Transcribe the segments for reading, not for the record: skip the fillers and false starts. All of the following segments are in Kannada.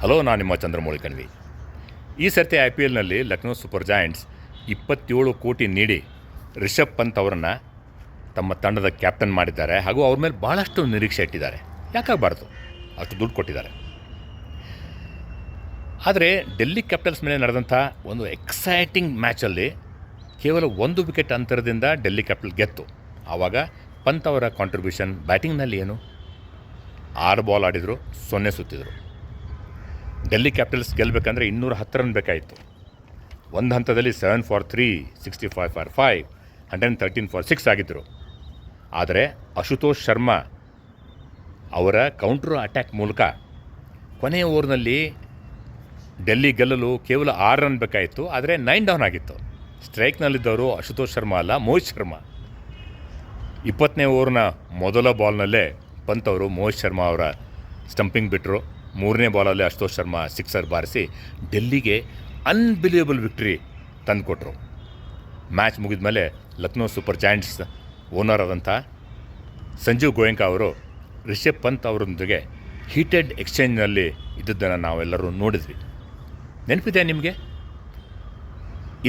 ಹಲೋ, ನಾನು ನಿಮ್ಮ ಚಂದ್ರಮೌಳಿ ಕಣ್ವಿ. ಈ ಸರ್ತಿ IPLನಲ್ಲಿ ಲಕ್ನೋ ಸೂಪರ್ ಜಾಯಿಂಟ್ಸ್ 27 ಕೋಟಿ ನೀಡಿ ರಿಷಬ್ ಪಂತ್ ಅವರನ್ನು ತಮ್ಮ ತಂಡದ ಕ್ಯಾಪ್ಟನ್ ಮಾಡಿದ್ದಾರೆ. ಹಾಗೂ ಅವ್ರ ಮೇಲೆ ಭಾಳಷ್ಟು ನಿರೀಕ್ಷೆ ಇಟ್ಟಿದ್ದಾರೆ. ಯಾಕಾಗಬಾರ್ದು, ಅಷ್ಟು ದುಡ್ಡು ಕೊಟ್ಟಿದ್ದಾರೆ. ಆದರೆ ಡೆಲ್ಲಿ ಕ್ಯಾಪಿಟಲ್ಸ್ ಮೇಲೆ ನಡೆದಂಥ ಒಂದು ಎಕ್ಸೈಟಿಂಗ್ ಮ್ಯಾಚಲ್ಲಿ ಕೇವಲ 1 ವಿಕೆಟ್ ಅಂತರದಿಂದ ಡೆಲ್ಲಿ ಕ್ಯಾಪಿಟಲ್ ಗೆತ್ತು. ಆವಾಗ ಪಂತ್ ಅವರ ಕಾಂಟ್ರಿಬ್ಯೂಷನ್ ಬ್ಯಾಟಿಂಗ್ನಲ್ಲಿ ಏನು? 6 ಬಾಲ್ ಆಡಿದರು, 0 ಸುತ್ತಿದ್ರು. ಡೆಲ್ಲಿ ಕ್ಯಾಪಿಟಲ್ಸ್ ಗೆಲ್ಲಬೇಕಂದ್ರೆ 210 ರನ್ ಬೇಕಾಯಿತು. ಒಂದು ಹಂತದಲ್ಲಿ 7 for 3, 65 for 5, 113 for 6 ಆಗಿದ್ದರು. ಆದರೆ ಅಶುತೋಷ್ ಶರ್ಮಾ ಅವರ ಕೌಂಟ್ರ್ ಅಟ್ಯಾಕ್ ಮೂಲಕ ಕೊನೆಯ ಓವರ್ನಲ್ಲಿ ಡೆಲ್ಲಿ ಗೆಲ್ಲಲು ಕೇವಲ 6 ರನ್ ಬೇಕಾಯಿತು. ಆದರೆ 9 ಡೌನ್ ಆಗಿತ್ತು. ಸ್ಟ್ರೈಕ್ನಲ್ಲಿದ್ದವರು ಅಶುತೋಷ್ ಶರ್ಮಾ ಅಲ್ಲ, ಮೋಹಿತ್ ಶರ್ಮಾ. 20ನೇ ಓವರ್ನ ಮೊದಲ ಬಾಲ್ನಲ್ಲೇ ಪಂತ್ ಅವರು ಮೋಹಿತ್ ಶರ್ಮಾ ಅವರ ಸ್ಟಂಪಿಂಗ್ ಬಿಟ್ಟರು. 3ನೇ ಬಾಲಲ್ಲಿ ಅಶುತೋಷ್ ಶರ್ಮಾ ಸಿಕ್ಸರ್ ಬಾರಿಸಿ ಡೆಲ್ಲಿಗೆ ಅನ್ಬಿಲಿಯಬಲ್ ವಿಕ್ಟ್ರಿ ತಂದುಕೊಟ್ರು. ಮ್ಯಾಚ್ ಮುಗಿದ ಮೇಲೆ ಲಕ್ನೋ ಸೂಪರ್ ಜಾಯಿಂಟ್ಸ್ ಓನರ್ ಆದಂಥ ಸಂಜೀವ್ ಗೋಯಂಕಾ ಅವರು ರಿಷಬ್ ಪಂತ್ ಅವರೊಂದಿಗೆ ಹೀಟೆಡ್ ಎಕ್ಸ್ಚೇಂಜ್ನಲ್ಲಿ ಇದ್ದದ್ದನ್ನು ನಾವೆಲ್ಲರೂ ನೋಡಿದ್ವಿ. ನೆನಪಿದೆ ನಿಮಗೆ?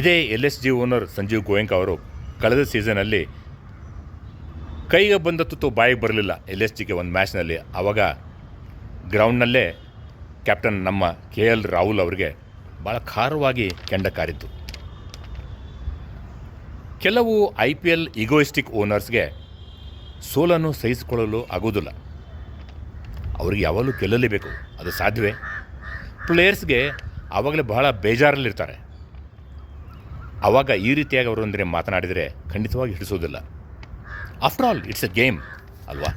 ಇದೇ LSG ಓನರ್ ಸಂಜೀವ್ ಗೋಯಂಕಾ ಅವರು ಕಳೆದ ಸೀಸನಲ್ಲಿ ಕೈಗೆ ಬಂದ ತುತ್ತು ಬಾಯಿಗೆ ಬರಲಿಲ್ಲ LSGಗೆ ಒಂದು ಮ್ಯಾಚ್ನಲ್ಲಿ. ಆವಾಗ ಗ್ರೌಂಡ್ನಲ್ಲೇ ಕ್ಯಾಪ್ಟನ್ ನಮ್ಮ KL ರಾಹುಲ್ ಅವರಿಗೆ ಭಾಳ ಖಾರವಾಗಿ ಕೆಂಡ ಕಾರಿದ್ದು. ಕೆಲವು IPL ಈಗೋಯಿಸ್ಟಿಕ್ ಓನರ್ಸ್ಗೆ ಸೋಲನ್ನು ಸಹಿಸಿಕೊಳ್ಳಲು ಆಗೋದಿಲ್ಲ. ಅವ್ರಿಗೆ ಯಾವಾಗಲೂ ಗೆಲ್ಲಲೇಬೇಕು, ಅದು ಸಾಧ್ಯವೇ? ಪ್ಲೇಯರ್ಸ್ಗೆ ಆವಾಗಲೇ ಬಹಳ ಬೇಜಾರಲ್ಲಿರ್ತಾರೆ. ಆವಾಗ ಈ ರೀತಿಯಾಗಿ ಅವರೊಂದಿಗೆ ಮಾತನಾಡಿದರೆ ಖಂಡಿತವಾಗಿ ಹಿಡಿಸೋದಿಲ್ಲ. After all it's a game ಅಲ್ವಾ?